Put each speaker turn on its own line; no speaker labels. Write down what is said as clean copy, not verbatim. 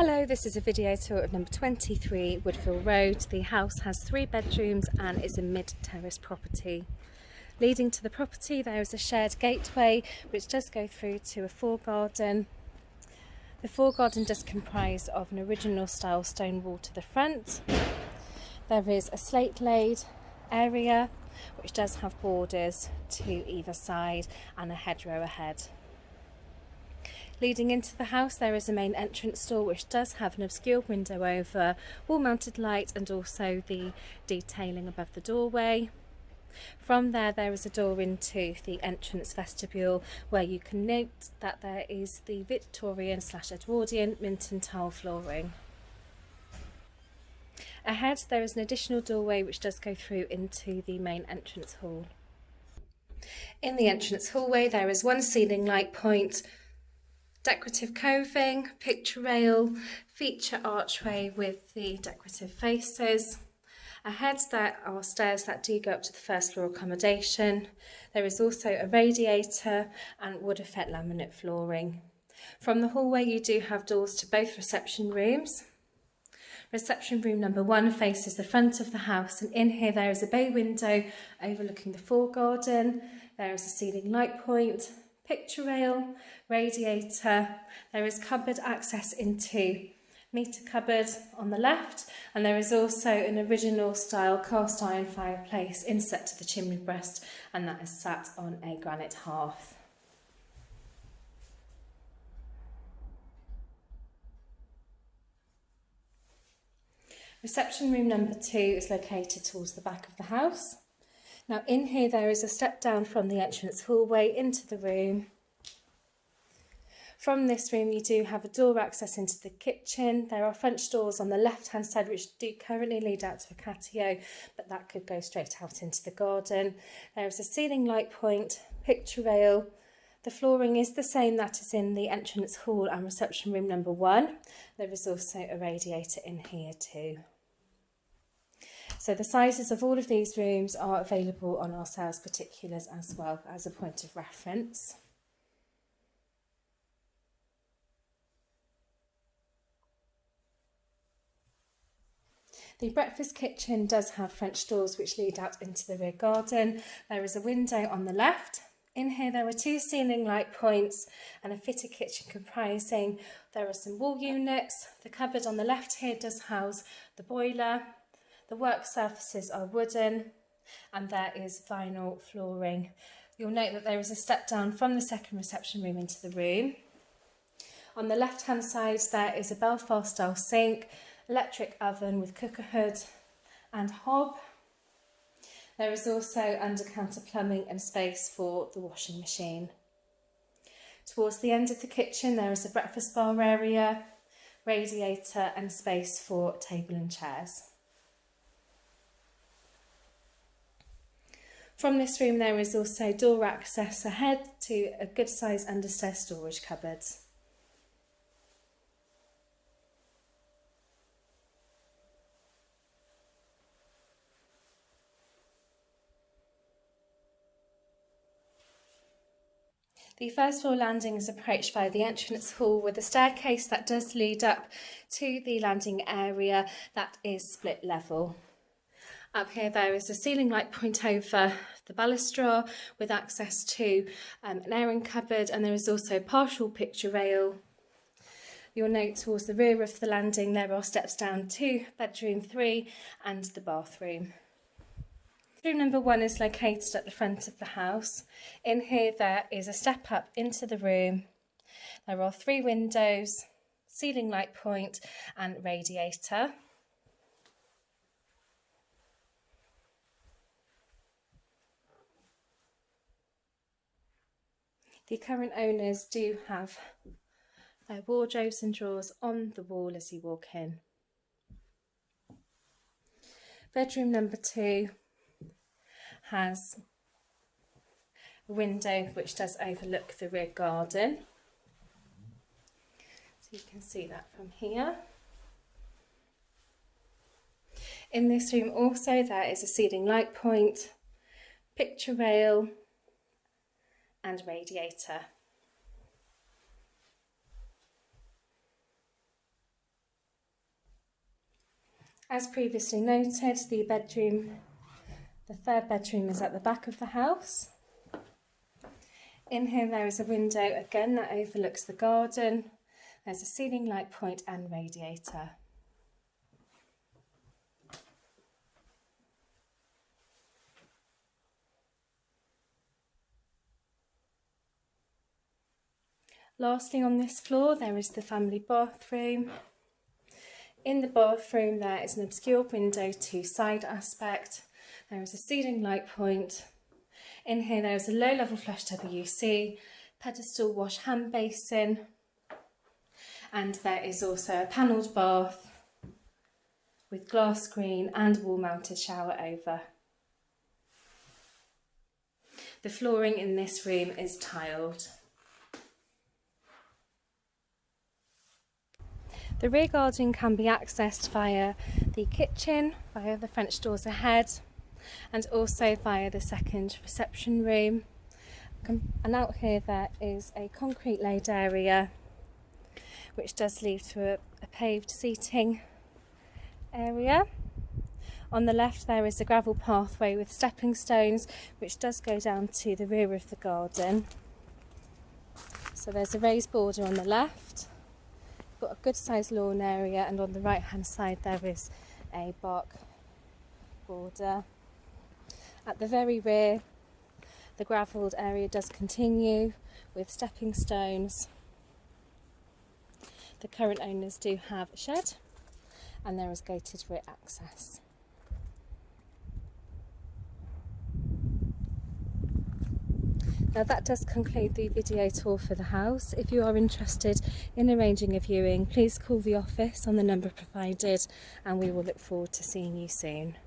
Hello, this is a video tour of number 23 Woodville Road. The house has 3 bedrooms and is a mid-terrace property. Leading to the property there is a shared gateway which does go through to a foregarden. The foregarden does comprise of an original style stone wall to the front. There is a slate laid area which does have borders to either side and a hedgerow ahead. Leading into the house there is a main entrance door which does have an obscured window over, wall mounted light and also the detailing above the doorway. From there is a door into the entrance vestibule where you can note that there is the Victorian / Edwardian Minton tile flooring. Ahead there is an additional doorway which does go through into the main entrance hall. In the entrance hallway there is one ceiling light point, decorative coving, picture rail, feature archway with the decorative faces. Ahead there are stairs that do go up to the first floor accommodation. There is also a radiator and wood effect laminate flooring. From the hallway you do have doors to both reception rooms. Reception room number 1 faces the front of the house, and in here there is a bay window overlooking the foregarden. There is a ceiling light point, picture rail, radiator. There is cupboard access into meter cupboard on the left, and there is also an original style cast iron fireplace inset to the chimney breast, and that is sat on a granite hearth. Reception room number 2 is located towards the back of the house. Now in here there is a step down from the entrance hallway into the room. From this room you do have a door access into the kitchen. There are French doors on the left hand side which do currently lead out to a patio, but that could go straight out into the garden. There is a ceiling light point, picture rail. The flooring is the same that is in the entrance hall and reception room number 1. There is also a radiator in here too. So the sizes of all of these rooms are available on our sales particulars as well as a point of reference. The breakfast kitchen does have French doors which lead out into the rear garden. There is a window on the left. In here there are 2 ceiling light points and a fitted kitchen comprising, there are some wall units. The cupboard on the left here does house the boiler. The work surfaces are wooden and there is vinyl flooring. You'll note that there is a step down from the second reception room into the room. On the left hand side there is a Belfast style sink, electric oven with cooker hood and hob. There is also under counter plumbing and space for the washing machine. Towards the end of the kitchen there is a breakfast bar area, radiator and space for table and chairs. From this room there is also door access ahead to a good size understair storage cupboard. The first floor landing is approached by the entrance hall with a staircase that does lead up to the landing area that is split level. Up here there is a ceiling light point over the balustrade with access to an airing cupboard, and there is also a partial picture rail. You'll note towards the rear of the landing there are steps down to bedroom 3 and the bathroom. Room number 1 is located at the front of the house. In here there is a step up into the room. There are 3 windows, ceiling light point and radiator. The current owners do have their wardrobes and drawers on the wall as you walk in. Bedroom number 2 has a window which does overlook the rear garden. So you can see that from here. In this room also there is a ceiling light point, picture rail and radiator. As previously noted, the third bedroom is at the back of the house. In here there is a window again that overlooks the garden. There's a ceiling light point and radiator. Lastly, on this floor there is the family bathroom. In the bathroom there is an obscure window to side aspect. There is a ceiling light point. In here there is a low level flush WC, pedestal wash hand basin, and there is also a panelled bath with glass screen and wall mounted shower over. The flooring in this room is tiled. The rear garden can be accessed via the kitchen, via the French doors ahead, and also via the second reception room. And out here there is a concrete laid area which does lead to a paved seating area. On the left there is a gravel pathway with stepping stones which does go down to the rear of the garden. So there's a raised border on the left. Got a good sized lawn area, and on the right hand side there is a bark border. At the very rear the gravelled area does continue with stepping stones. The current owners do have a shed and there is gated rear access. Now that does conclude the video tour for the house. If you are interested in arranging a viewing, please call the office on the number provided and we will look forward to seeing you soon.